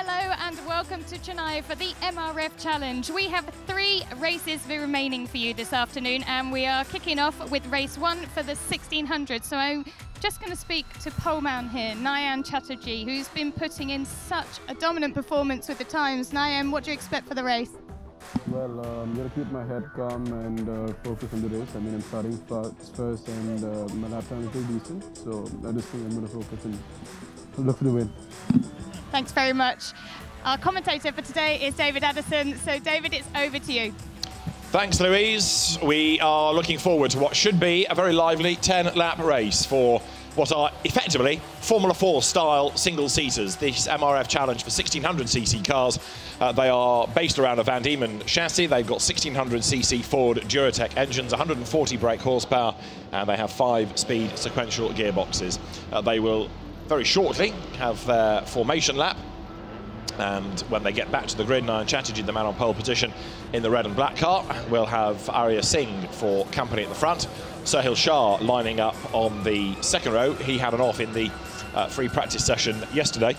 Hello and welcome to Chennai for the MRF Challenge. We have 3 races remaining for you this afternoon, and we are kicking off with race 1 for the 1600. So I'm just going to speak to poleman here, Nayan Chatterjee, who's been putting in such a dominant performance with the times. Nayan, what do you expect for the race? Well, I'm going to keep my head calm and focus on the race. I mean, I'm starting first and my lap time is pretty decent. So I just think I'm going to focus and look for the win. Thanks very much. Our commentator for today is David Addison. So David, it's over to you. Thanks, Louise. We are looking forward to what should be a very lively 10-lap race for what are effectively Formula 4 style single-seaters. This MRF Challenge for 1600cc cars. They are based around a Van Diemen chassis. They've got 1600cc Ford Duratec engines, 140 brake horsepower, and they have 5-speed sequential gearboxes. They will very shortly have their formation lap, and when they get back to the grid, Nayan Chatterjee, the man on pole position in the red and black car, will have Arya Singh for company at the front. Sahil Shah lining up on the second row. He had an off in the free practice session yesterday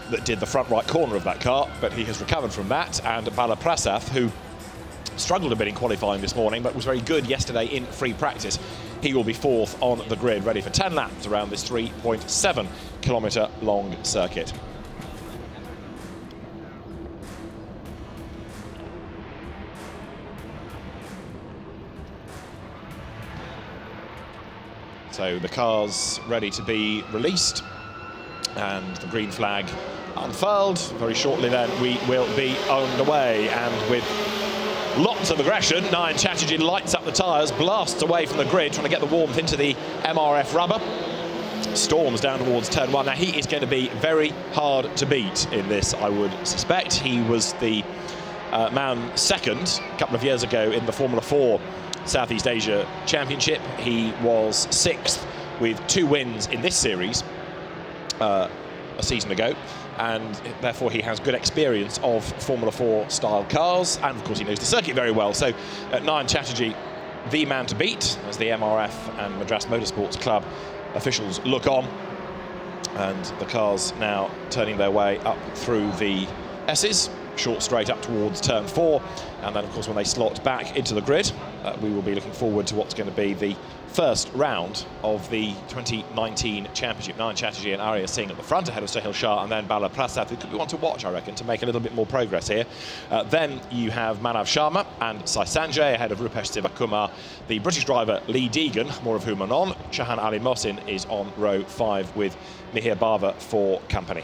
that did the front right corner of that car, but he has recovered from that. And Bala Prasath, who struggled a bit in qualifying this morning but was very good yesterday in free practice, he will be 4th on the grid, ready for 10 laps around this 3.7 kilometre long circuit. So the car's ready to be released and the green flag unfurled. Very shortly then we will be underway, and with lots of aggression, Nayan Chatterjee lights up the tyres, blasts away from the grid, trying to get the warmth into the MRF rubber. Storms down towards turn 1. Now he is going to be very hard to beat in this, I would suspect. He was the man second a couple of years ago in the Formula 4 Southeast Asia Championship. He was 6th with 2 wins in this series a season ago, and therefore he has good experience of Formula 4 style cars, and of course he knows the circuit very well. So Nayan Chatterjee, the man to beat, as the MRF and Madras Motorsports Club officials look on, and the cars now turning their way up through the S's, short straight up towards turn 4, and then of course when they slot back into the grid, we will be looking forward to what's going to be the first round of the 2019 championship. Nayan Chatterjee and Arya Singh at the front, ahead of Sahil Shah and then Bala Prasath, who could be one to watch, I reckon, to make a little bit more progress here. Then you have Manav Sharma and Sai Sanjay ahead of Rupesh Sivakumar. The British driver Lee Deegan, more of whom anon. Shahan Ali Mohsin is on row 5 with Mihir Bava for company.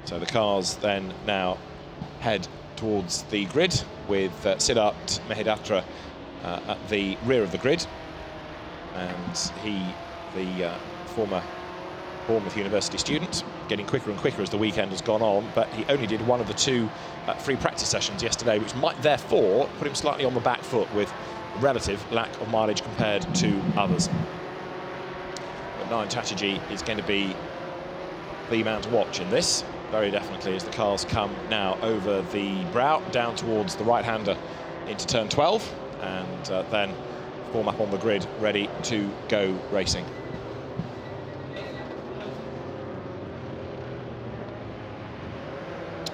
So the cars then now head towards the grid with Siddharth Mahidatra at the rear of the grid, and he, the former Bournemouth University student, getting quicker and quicker as the weekend has gone on, but he only did one of the 2 free practice sessions yesterday, which might therefore put him slightly on the back foot with relative lack of mileage compared to others. But Nayan Chatterjee is going to be the man to watch in this, very definitely, as the cars come now over the brow down towards the right-hander into turn 12, and then form up on the grid ready to go racing.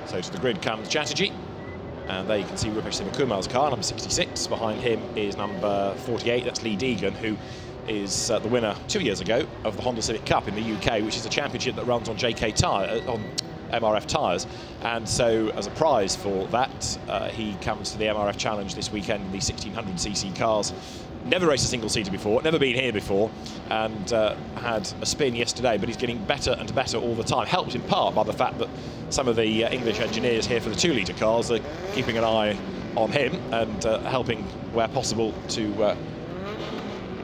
So to the grid comes Chatterjee, and there you can see Rupesh Sivakumar's car, number 66. Behind him is number 48, that's Lee Deegan, who is the winner 2 years ago of the Honda Civic Cup in the UK, which is a championship that runs on JK tyre, on MRF tyres, and so as a prize for that he comes to the MRF Challenge this weekend in the 1600cc cars. Never raced a single-seater before, never been here before, and had a spin yesterday, but he's getting better and better all the time, helped in part by the fact that some of the English engineers here for the 2-litre cars are keeping an eye on him and helping where possible to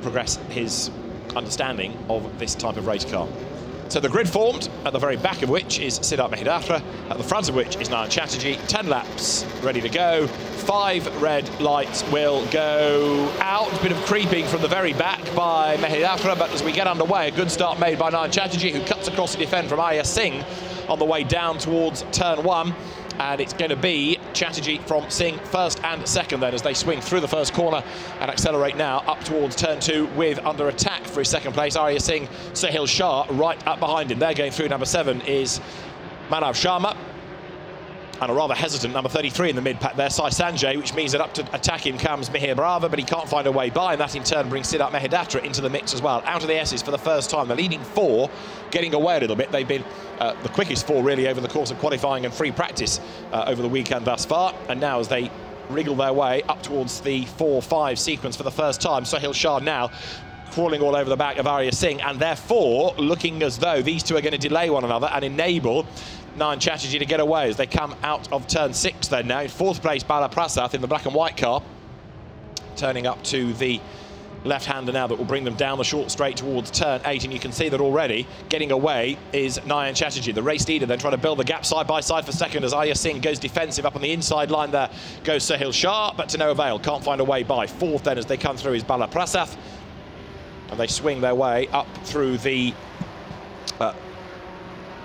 progress his understanding of this type of race car. So the grid formed, at the very back of which is Siddharth Mahidatra, at the front of which is Nayan Chatterjee. 10 laps ready to go. 5 red lights will go out. A bit of creeping from the very back by Mahidatra, but as we get underway, a good start made by Nayan Chatterjee, who cuts across the defend from Arya Singh on the way down towards turn 1. and it's going to be Chatterjee from Singh first and second then as they swing through the first corner and accelerate now up towards turn 2 with under attack for his second place. Arya Singh, Sahil Shah right up behind him. They're going through. Number 7 is Manav Sharma. And a rather hesitant number 33 in the mid-pack there, Sai Sanjay, which means that up to attack him comes Mihir Brava, but he can't find a way by, and that in turn brings Siddharth Mahidatra into the mix as well. Out of the S's for the first time. The leading 4 getting away a little bit. They've been the quickest 4 really over the course of qualifying and free practice over the weekend thus far. And now as they wriggle their way up towards the 4-5 sequence for the first time, Sahil Shah now crawling all over the back of Arya Singh, and therefore looking as though these two are going to delay one another and enable Nayan Chatterjee to get away as they come out of turn 6 then now. In 4th place, Bala Prasad in the black and white car, turning up to the left-hander now that will bring them down the short straight towards turn 8, and you can see that already getting away is Nayan Chatterjee. The race leader then trying to build the gap side by side for second as Arya Singh goes defensive. Up on the inside line there goes Sahil Shah, but to no avail, can't find a way by. 4th then as they come through is Bala Prasad, and they swing their way up through the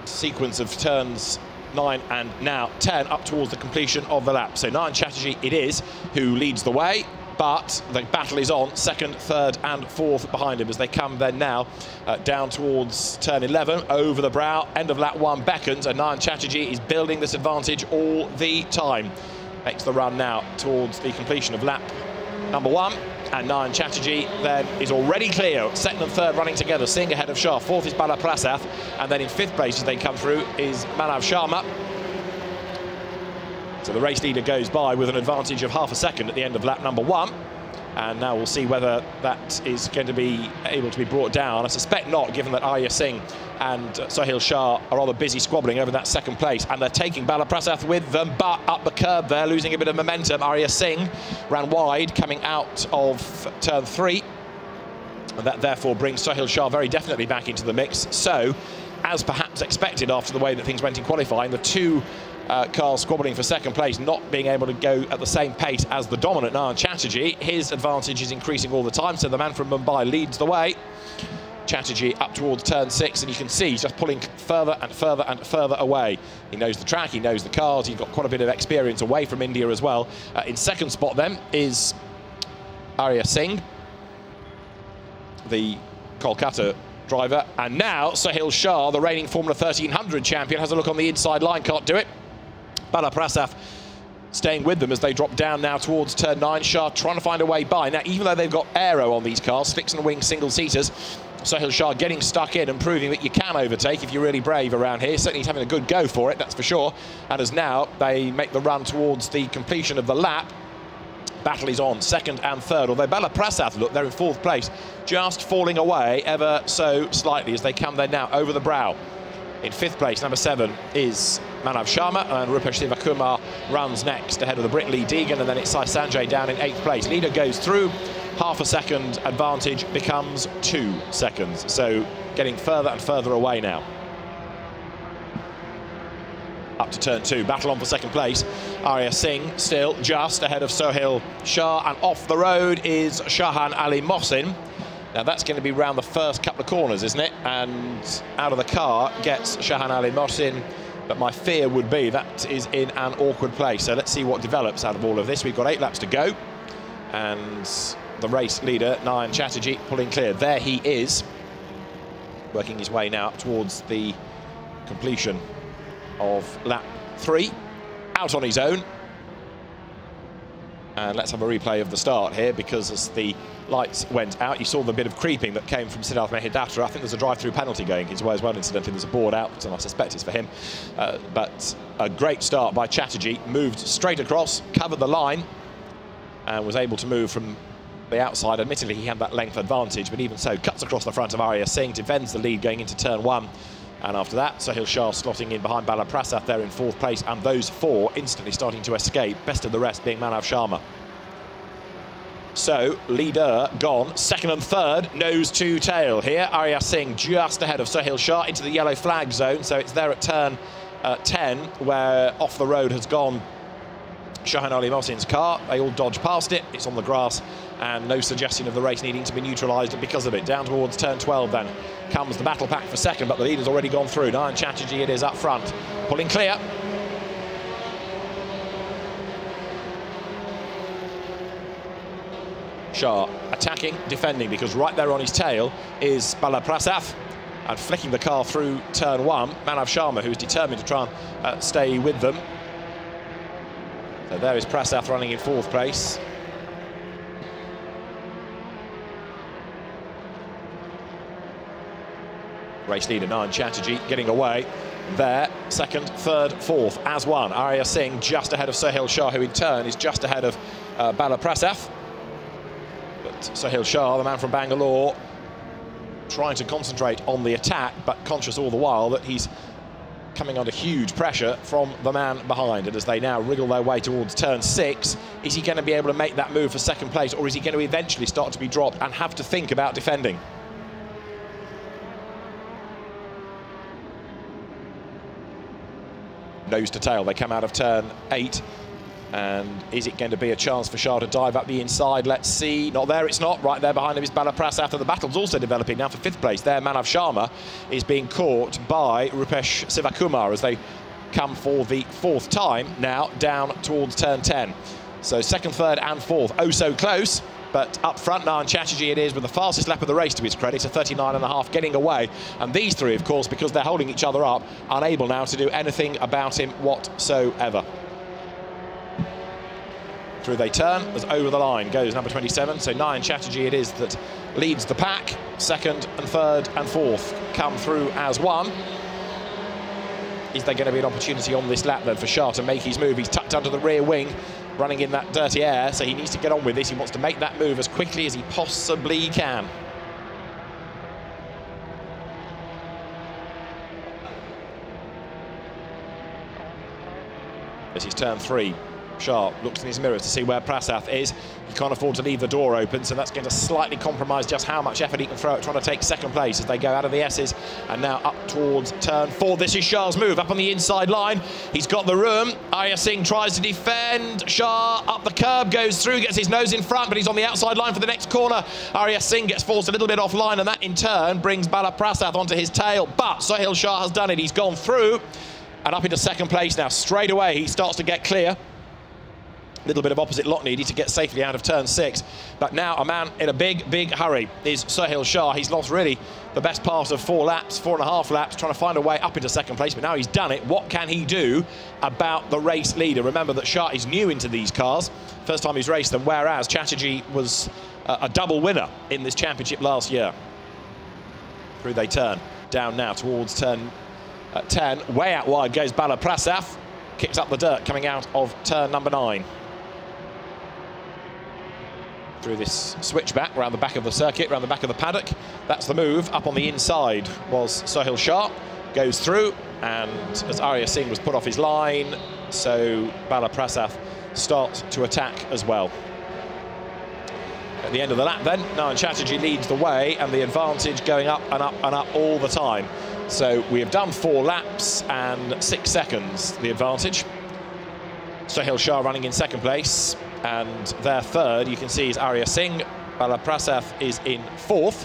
sequence of turns 9 and now 10 up towards the completion of the lap. So Nayan Chatterjee it is who leads the way, but the battle is on. 2nd, 3rd and 4th behind him as they come then now down towards turn 11, over the brow. End of lap 1 beckons, and Nayan Chatterjee is building this advantage all the time. Makes the run now towards the completion of lap number 1. And Nayan Chatterjee then is already clear. 2nd and 3rd running together. Singh ahead of Shah. 4th is Bala Prasad. And then in 5th place as they come through is Manav Sharma. So the race leader goes by with an advantage of half a second at the end of lap number 1. And now we'll see whether that is going to be able to be brought down. I suspect not, given that Arya Singh and Sahil Shah are rather busy squabbling over that 2nd place. And they're taking Bala Prasad with them, but up the curb there, losing a bit of momentum. Arya Singh ran wide, coming out of turn 3. And that therefore brings Sahil Shah very definitely back into the mix. So, as perhaps expected after the way that things went in qualifying, the 2 cars squabbling for 2nd place, not being able to go at the same pace as the dominant Nayan Chatterjee. His advantage is increasing all the time, so the man from Mumbai leads the way. Chatterjee up towards turn 6, and you can see he's just pulling further and further and further away. He knows the track, he knows the cars, he's got quite a bit of experience away from India as well. In 2nd spot then is Arya Singh, the Kolkata driver, and now Sahil Shah, the reigning Formula 1300 champion, has a look on the inside line, can't do it. Bala Prasad staying with them as they drop down now towards turn 9. Shah trying to find a way by. Now, even though they've got aero on these cars, slicks and wing single-seaters, Sahil Shah getting stuck in and proving that you can overtake if you're really brave around here. Certainly he's having a good go for it, that's for sure. And as now they make the run towards the completion of the lap, battle is on, 2nd and 3rd. Although Bala Prasad, look, they're in 4th place, just falling away ever so slightly as they come there now over the brow. In 5th place, number 7 is Manav Sharma, and Rupesh Sivakumar runs next ahead of the Brit Lee Deegan, and then it's Sai Sanjay down in 8th place. Leader goes through, half a second advantage becomes 2 seconds. So getting further and further away now. Up to turn 2, battle on for 2nd place. Arya Singh still just ahead of Sahil Shah, and off the road is Shahan Ali Mohsin. Now that's going to be round the first couple of corners, isn't it? And out of the car gets Shahan Ali Mohsin, but my fear would be that is in an awkward place. So let's see what develops out of all of this. We've got 8 laps to go, and the race leader, Nayan Chatterjee, pulling clear. There he is, working his way now up towards the completion of lap 3, out on his own. And let's have a replay of the start here, because as the lights went out, you saw the bit of creeping that came from Siddharth Mahidatra. I think there's a drive-through penalty going his way as well, incidentally. There's a board out, and I suspect it's for him. But a great start by Chatterjee. Moved straight across, covered the line, and was able to move from the outside. Admittedly, he had that length advantage, but even so, cuts across the front of Arya Singh, defends the lead going into turn 1. And after that, Sahil Shah slotting in behind Bala Prasad there in 4th place, and those 4 instantly starting to escape, best of the rest being Manav Sharma. So, leader gone, 2nd and 3rd, nose to tail here. Arya Singh just ahead of Sahil Shah into the yellow flag zone, so it's there at turn 10, where off the road has gone Shahan Ali Mohsin's car. They all dodge past it, it's on the grass, and no suggestion of the race needing to be neutralised because of it. Down towards turn 12 then comes the battle pack for 2nd, but the leader's already gone through. Nayan Chatterjee it is up front, pulling clear. Shah attacking, defending, because right there on his tail is Balaprasad, and flicking the car through turn 1, Manav Sharma, who's determined to try and stay with them. So there is Prasad running in 4th place. Race leader Nayan Chatterjee getting away there, 2nd, 3rd, 4th as one. Arya Singh just ahead of Sohail Shah, who in turn is just ahead of Balaprasad. But Sohail Shah, the man from Bangalore, trying to concentrate on the attack, but conscious all the while that he's coming under huge pressure from the man behind. And as they now wriggle their way towards turn 6, is he going to be able to make that move for 2nd place, or is he going to eventually start to be dropped and have to think about defending? Nose to tail, they come out of turn 8. And is it going to be a chance for Shah to dive up the inside? Let's see. Not there, it's not. Right there behind him is Balaprasad. The battle's also developing now for 5th place. There, Manav Sharma is being caught by Rupesh Sivakumar as they come for the 4th time now down towards turn 10. So 2nd, 3rd and 4th. Oh, so close. But up front, Nayan Chatterjee it is with the fastest lap of the race to his credit, a 39.5, getting away. And these three, of course, because they're holding each other up, unable now to do anything about him whatsoever. Through they turn, as over the line goes number 27. So Nayan Chatterjee it is that leads the pack. 2nd and 3rd and 4th come through as one. Is there going to be an opportunity on this lap then for Shah to make his move? He's tucked under the rear wing, running in that dirty air, so he needs to get on with this. He wants to make that move as quickly as he possibly can. This is turn 3. Shah looks in his mirror to see where Prasad is. He can't afford to leave the door open, so that's going to slightly compromise just how much effort he can throw at trying to take 2nd place as they go out of the S's and now up towards turn 4. This is Shah's move up on the inside line. He's got the room. Arya Singh tries to defend. Shah up the curb, goes through, gets his nose in front, but he's on the outside line for the next corner. Arya Singh gets forced a little bit offline, and that in turn brings Balaprasad onto his tail. But Sohail Shah has done it. He's gone through and up into 2nd place now. Straight away, he starts to get clear. Little bit of opposite lock needed to get safely out of turn 6. But now a man in a big hurry is Sohail Shah. He's lost really the best part of 4 laps, 4.5 laps, trying to find a way up into 2nd place. But now he's done it. What can he do about the race leader? Remember that Shah is new into these cars. First time he's raced them, whereas Chatterjee was a double winner in this championship last year. Through they turn. Down now towards turn 10. Way out wide goes Balaprasad. Kicks up the dirt coming out of turn number 9. Through this switchback, around the back of the circuit, around the back of the paddock. That's the move. Up on the inside was Sohail Shah. Goes through, and as Arya Singh was put off his line, so Balaprasad starts to attack as well. At the end of the lap then, Nayan Chatterjee leads the way, and the advantage going up and up and up all the time. So we have done 4 laps and 6 seconds, the advantage. Sohail Shah running in 2nd place. And their 3rd, you can see, is Arya Singh. Balaprasad is in 4th.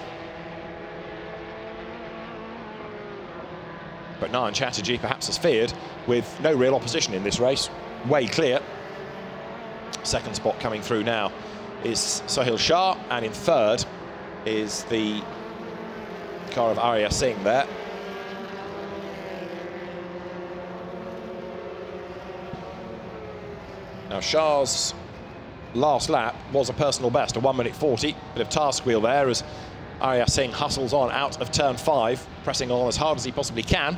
But Nayan Chatterjee, perhaps as feared, with no real opposition in this race. Way clear. 2nd spot coming through now is Sohail Shah. And in 3rd is the car of Arya Singh there. Now Shah's last lap was a personal best, a 1:40. Bit of task wheel there as Arya Singh hustles on out of turn 5, pressing on as hard as he possibly can.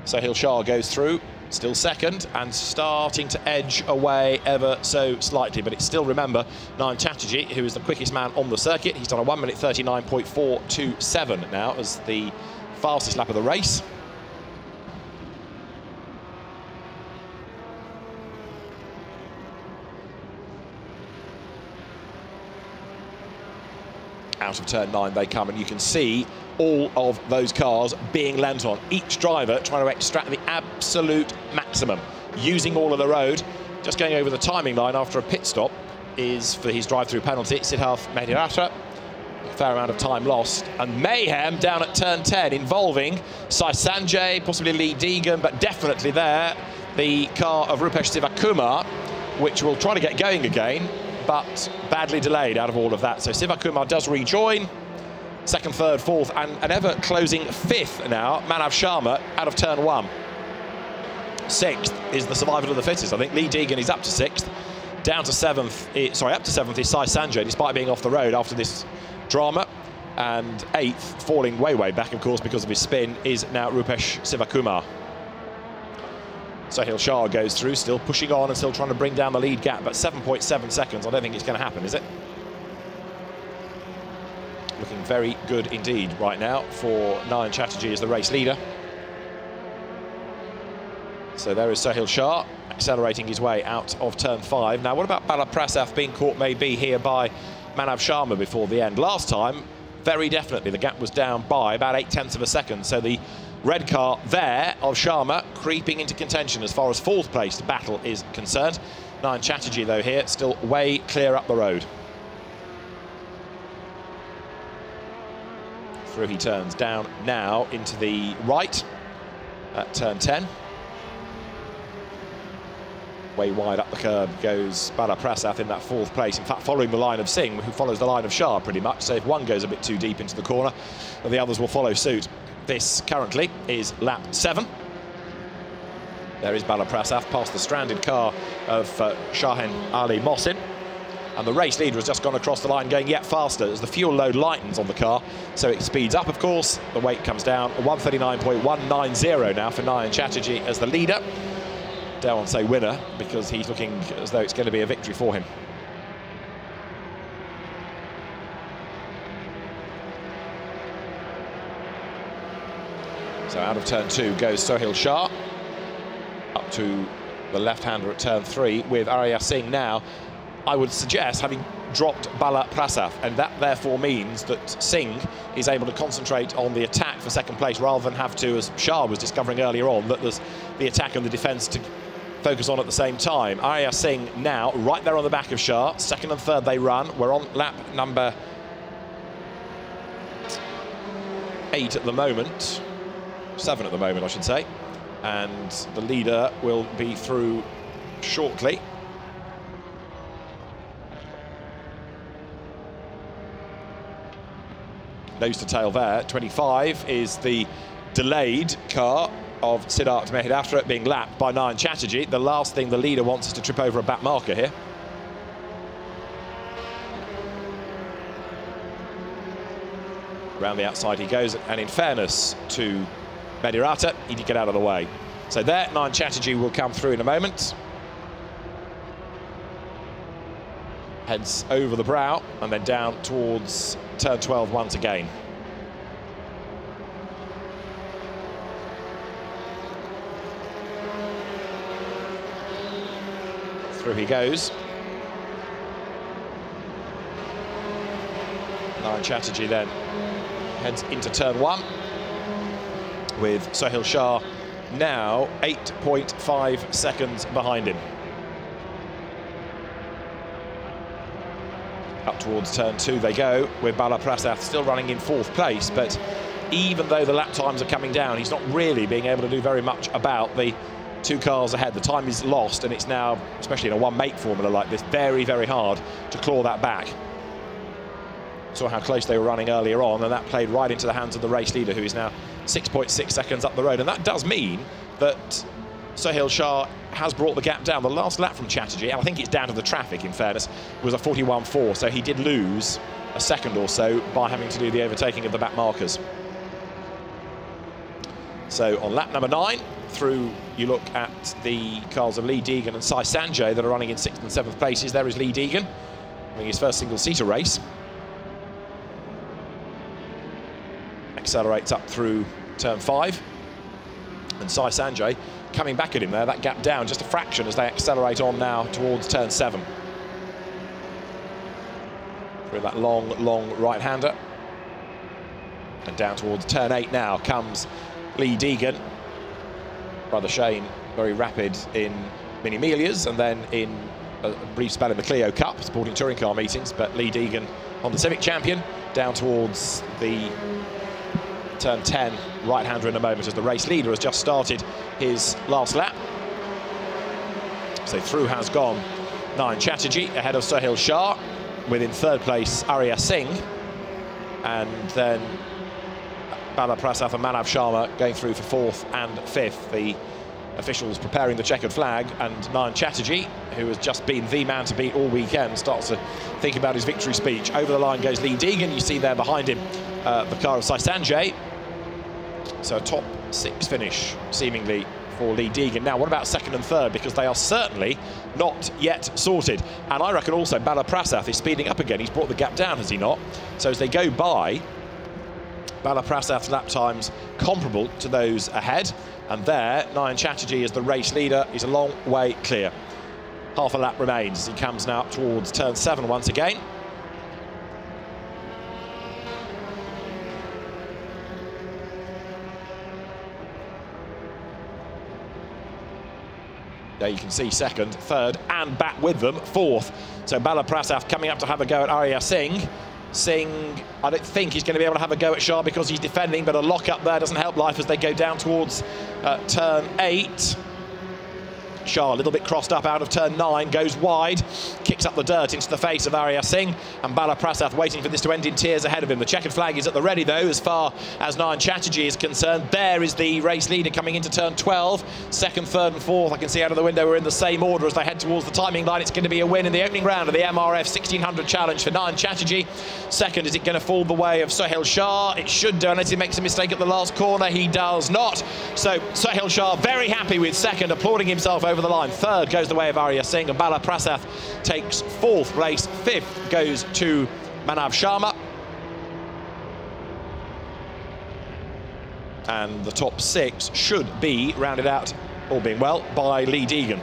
Sohail Shah goes through, still 2nd, and starting to edge away ever so slightly. But it's still, remember, Nayan Chatterjee, who is the quickest man on the circuit. He's done a 1:39.427 now as the fastest lap of the race. Out of turn 9 they come, and you can see all of those cars being lent on. Each driver trying to extract the absolute maximum, using all of the road. Just going over the timing line after a pit stop is for his drive-through penalty, Siddharth Mehiratra. A fair amount of time lost. And mayhem down at turn 10 involving Sai Sanjay, possibly Lee Deegan, but definitely there the car of Rupesh Sivakumar, which will try to get going again. but badly delayed out of all of that. So Sivakumar does rejoin. Second, third, fourth, and an ever-closing fifth now, Manav Sharma out of turn 1. Sixth is the survival of the fittest. I think Lee Deegan is up to sixth. Down to seventh, up to seventh is Sai Sanjay, despite being off the road after this drama. And eighth, falling way, way back, of course, because of his spin, is now Rupesh Sivakumar. Sahil Shah goes through, still pushing on and still trying to bring down the lead gap, but 7.7 seconds. I don't think it's going to happen, is it? Looking very good indeed right now for Nayan Chatterjee as the race leader. So there is Sahil Shah accelerating his way out of turn 5. Now, what about Bala Prasad being caught maybe here by Manav Sharma before the end? Last time, very definitely, the gap was down by about 0.8 of a second. So the red car there of Sharma creeping into contention as far as fourth place battle is concerned. Nayan Chatterjee, though, here still way clear up the road. Through he turns down now into the right at turn 10. Way wide up the curb goes Bala Prasad in that fourth place. In fact, following the line of Singh, who follows the line of Shah pretty much. So if one goes a bit too deep into the corner, the others will follow suit. This currently is lap 7. There is Bala Prasad past the stranded car of Shahin Ali Mohsin. And the race leader has just gone across the line, going yet faster as the fuel load lightens on the car. So it speeds up, of course. The weight comes down. 139.190 now for Nayan Chatterjee as the leader. Dare I say winner, because he's looking as though it's going to be a victory for him. So out of turn 2 goes Sohail Shah. Up to the left-hander at turn 3 with Arya Singh now, I would suggest, having dropped Bala Prasad, and that therefore means that Singh is able to concentrate on the attack for second place rather than have to, as Shah was discovering earlier on, that there's the attack and the defence to focus on at the same time. Arya Singh now right there on the back of Shah. Second and third they run. We're on lap number 8 at the moment. 7 at the moment, I should say. And the leader will be through shortly. Nose to tail there. 25 is the delayed car of Siddharth Mehid after it being lapped by Nayan Chatterjee. The last thing the leader wants is to trip over a back marker here. Around the outside he goes, and in fairness to Medirata, he did get out of the way. So there, Nayan Chatterjee will come through in a moment. Heads over the brow and then down towards turn 12 once again. Through he goes. Nayan Chatterjee then heads into turn 1 with Sohail Shah now 8.5 seconds behind him. Up towards turn 2 they go, with Bala Prasad still running in fourth place, but even though the lap times are coming down, he's not really being able to do very much about the 2 cars ahead. The time is lost, and it's now, especially in a one-make formula like this, very, very hard to claw that back. Saw how close they were running earlier on, and that played right into the hands of the race leader, who is now 6.6 seconds up the road. And that does mean that Sohail Shah has brought the gap down. The last lap from Chatterjee, and I think it's down to the traffic in fairness, was a 41.4, so he did lose a second or so by having to do the overtaking of the back markers. So on lap number 9, through you look at the cars of Lee Deegan and Sai Sanjay that are running in 6th and 7th places. There is Lee Deegan having his first single-seater race. Accelerates up through turn 5, and Sai Sanjay coming back at him there, that gap down just a fraction as they accelerate on now towards turn 7. Through that long right-hander, and down towards turn 8 now comes Lee Deegan. Brother Shane very rapid in Mini Melias and then in a brief spell in the Clio Cup, sporting touring car meetings, but Lee Deegan on the Civic champion down towards the turn 10 right-hander in a moment as the race leader has just started his last lap. So through has gone 9 Chatterjee ahead of Sohail Shah, with in 3rd place Arya Singh, and then Bala Prasad and Manav Sharma going through for 4th and 5th. The officials preparing the checkered flag, and 9 Chatterjee, who has just been the man to beat all weekend, starts to think about his victory speech. Over the line goes Lee Deegan. You see there behind him the car of Sai Sanjay. So a top 6 finish, seemingly, for Lee Deegan. Now, what about 2nd and 3rd? Because they are certainly not yet sorted. And I reckon also Bala Prasad is speeding up again. He's brought the gap down, has he not? So as they go by, Bala Prasad's lap times comparable to those ahead. And there, 9 Chatterjee is the race leader. He's a long way clear. Half a lap remains as he comes now up towards turn 7 once again. There you can see 2nd, 3rd, and back with them, 4th. So Bala Prasad coming up to have a go at Arya Singh. Singh, I don't think he's going to be able to have a go at Shah because he's defending, but a lock up there doesn't help life as they go down towards turn 8. Shah a little bit crossed up out of turn 9, goes wide, kicks up the dirt into the face of Arya Singh, and Bala Prasad waiting for this to end in tears ahead of him. The checkered flag is at the ready, though, as far as 9 Chatterjee is concerned. There is the race leader coming into turn 12. 2nd, 3rd and 4th, I can see out of the window, we're in the same order as they head towards the timing line. It's going to be a win in the opening round of the MRF 1600 challenge for 9 Chatterjee. 2nd, is it going to fall the way of Sohail Shah? It should do, unless he makes a mistake at the last corner. He does not. So Sohail Shah very happy with 2nd, applauding himself over the line. 3rd goes the way of Arya Singh, and Bala Prasad takes 4th place. 5th goes to Manav Sharma. And the top 6 should be rounded out, all being well, by Lee Deegan.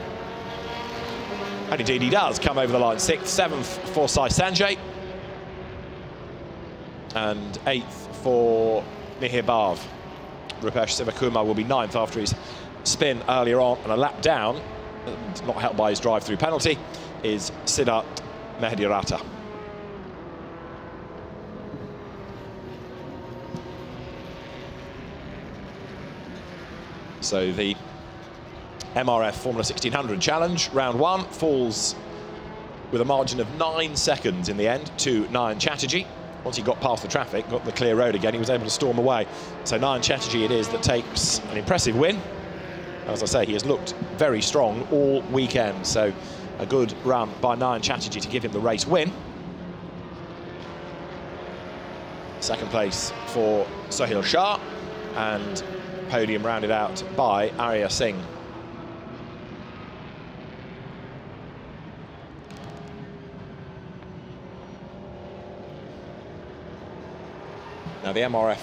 And indeed he does come over the line. 6th, 7th for Sai Sanjay. And 8th for Mihir Bhav. Rupesh Sivakumar will be 9th after his spin earlier on, and a lap down, not helped by his drive-through penalty, is Siddharth Mehdirata. So the MRF Formula 1600 challenge, round 1, falls with a margin of 9 seconds in the end to 9 Chatterjee. Once he got past the traffic, got the clear road again, he was able to storm away. So 9 Chatterjee it is that takes an impressive win. As I say, he has looked very strong all weekend, so a good run by 9 Chatterjee to give him the race win. 2nd place for Sohail Shah, and podium rounded out by Arya Singh. Now the MRF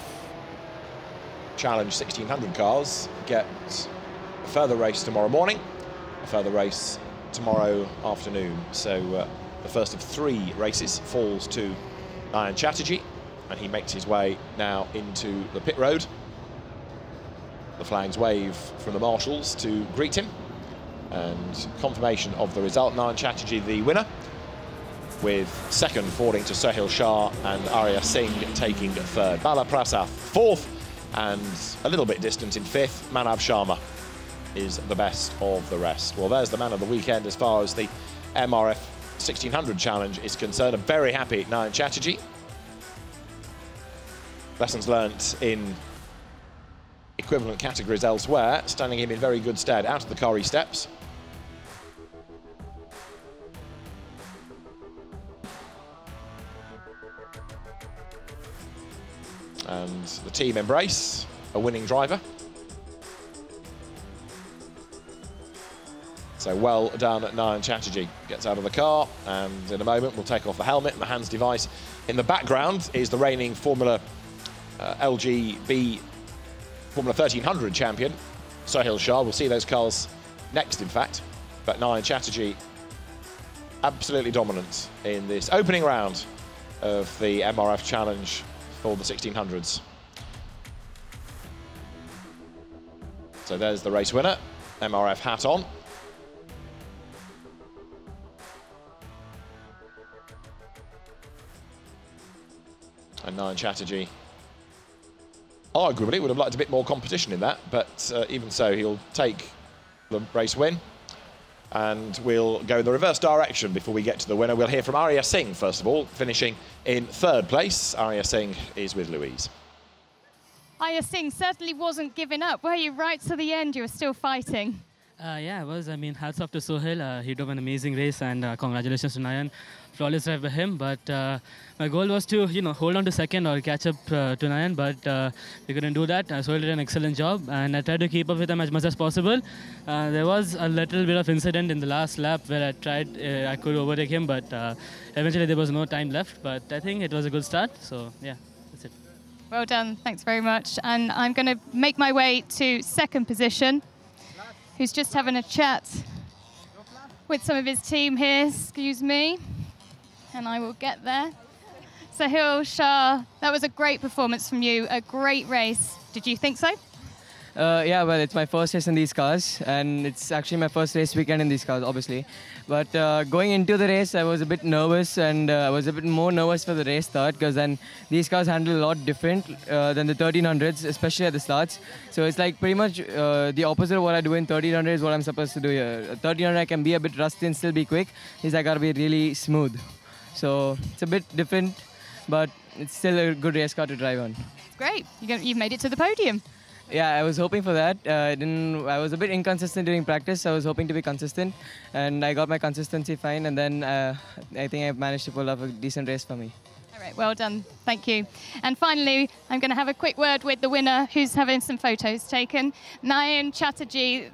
Challenge 1600 cars get a further race tomorrow morning, a further race tomorrow afternoon. So the first of 3 races falls to 9 Chatterjee, and he makes his way now into the pit road. The flags wave from the marshals to greet him, and confirmation of the result. 9 Chatterjee the winner, with 2nd falling to Sohail Shah and Arya Singh taking 3rd. Bala Prasad 4th, and a little bit distant in 5th. Manav Sharma is the best of the rest. Well, there's the man of the weekend as far as the MRF 1600 challenge is concerned. I'm very happy 9 Chatterjee. Lessons learnt in equivalent categories elsewhere, standing him in very good stead. Out of the car he steps. And the team embrace a winning driver. So well done at 9 Chatterjee. Gets out of the car, and in a moment we'll take off the helmet and the hands device. In the background is the reigning Formula LGB Formula 1300 champion, Sohail Shah. We'll see those cars next, in fact. But 9 Chatterjee absolutely dominant in this opening round of the MRF Challenge for the 1600s. So there's the race winner, MRF hat on. And 9 Chatterjee arguably would have liked a bit more competition in that, but even so, he'll take the race win. And we'll go in the reverse direction before we get to the winner. We'll hear from Arya Singh, first of all, finishing in 3rd place. Arya Singh is with Louise. Arya Singh certainly wasn't giving up, were you? Right to the end, you were still fighting. Yeah, I was. I mean, hats off to Sohail. He drove an amazing race, and congratulations to Nayan. Flawless drive by him. But my goal was to, hold on to 2nd or catch up to Nayan, but we couldn't do that. Sohail did an excellent job, and I tried to keep up with him as much as possible. There was a little bit of incident in the last lap where I could overtake him, but eventually there was no time left. But I think it was a good start. So yeah, that's it. Well done. Thanks very much. And I'm going to make my way to 2nd position, who's just having a chat with some of his team here. Excuse me. And I will get there. Sohail Shah, that was a great performance from you, a great race. Did you think so? Yeah, well, it's my first race in these cars, and it's actually my first race weekend in these cars, obviously. But going into the race, I was a bit nervous, and I was a bit more nervous for the race start, because then these cars handle a lot different than the 1300s, especially at the starts. So it's like pretty much the opposite of what I do in 1300 is what I'm supposed to do here. 1300 I can be a bit rusty and still be quick. These I gotta be really smooth. So it's a bit different, but it's still a good race car to drive on. It's great. You've made it to the podium. Yeah, I was hoping for that. I was a bit inconsistent during practice. I was hoping to be consistent, and I got my consistency fine. And then I think I managed to pull off a decent race for me. All right, well done. Thank you. And finally, I'm going to have a quick word with the winner, who's having some photos taken. Nayan Chatterjee,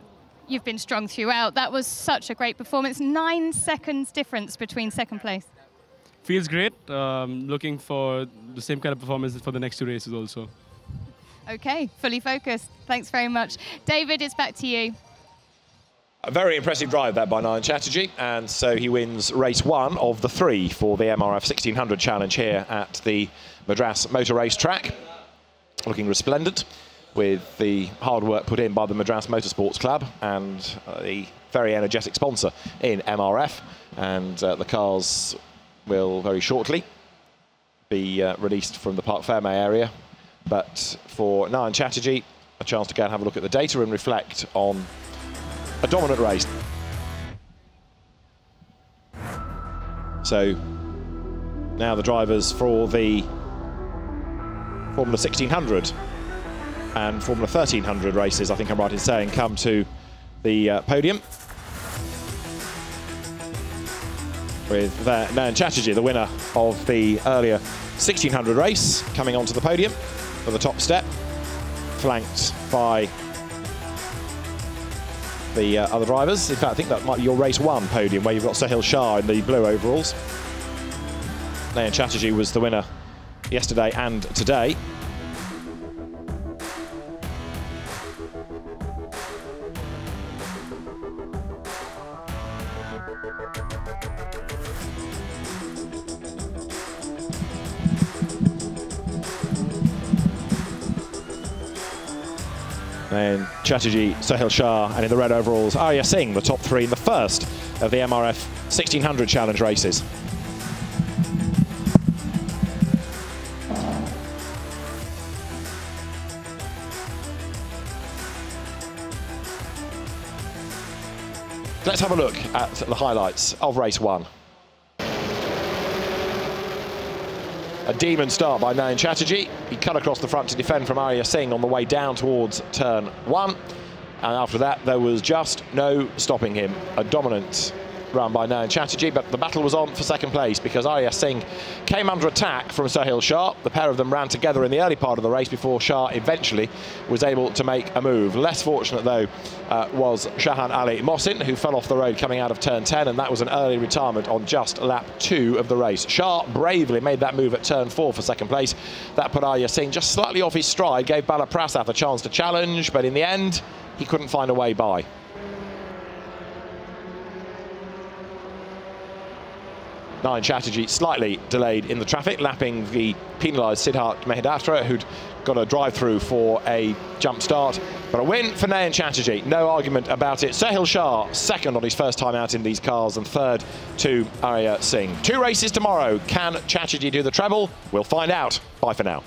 you've been strong throughout. That was such a great performance. 9 seconds difference between 2nd place. Feels great. Looking for the same kind of performance for the next 2 races also. Okay, fully focused. Thanks very much. David, it's back to you. A very impressive drive that by Nayan Chatterjee, and so he wins race 1 of the 3 for the MRF 1600 Challenge here at the Madras Motor Race Track. Looking resplendent with the hard work put in by the Madras Motorsports Club and the very energetic sponsor in MRF. And the cars will very shortly be released from the Park Ferme area. But for Nayan Chatterjee, a chance to go and have a look at the data and reflect on a dominant race. So now the drivers for the Formula 1600 and Formula 1300 races, I think I'm right in saying, come to the podium. With Nayan Chatterjee, the winner of the earlier 1600 race, coming onto the podium for the top step, flanked by the other drivers. In fact, I think that might be your race 1 podium, where you've got Sohail Shah in the blue overalls. Nayan Chatterjee was the winner yesterday and today. And Chatterjee, Sohail Shah, and in the red overalls, Arya Singh, the top 3 in the first of the MRF 1600 Challenge races. Let's have a look at the highlights of race 1. A demon start by Nayan Chatterjee. He cut across the front to defend from Arya Singh on the way down towards turn 1. And after that, there was just no stopping him. A dominant run by Nayan Chatterjee, but the battle was on for 2nd place because Arya Singh came under attack from Sohail Shah. The pair of them ran together in the early part of the race before Shah eventually was able to make a move. Less fortunate, though, was Shahan Ali Mohsin, who fell off the road coming out of turn 10, and that was an early retirement on just lap 2 of the race. Shah bravely made that move at turn 4 for 2nd place. That put Arya Singh just slightly off his stride, gave Bala Prasad a chance to challenge, but in the end, he couldn't find a way by. Nayan Chatterjee slightly delayed in the traffic, lapping the penalised Siddharth Mahindra, who'd got a drive-through for a jump start. But a win for Nayan Chatterjee, no argument about it. Sohail Shah, 2nd on his first time out in these cars, and 3rd to Arya Singh. 2 races tomorrow. Can Chatterjee do the treble? We'll find out. Bye for now.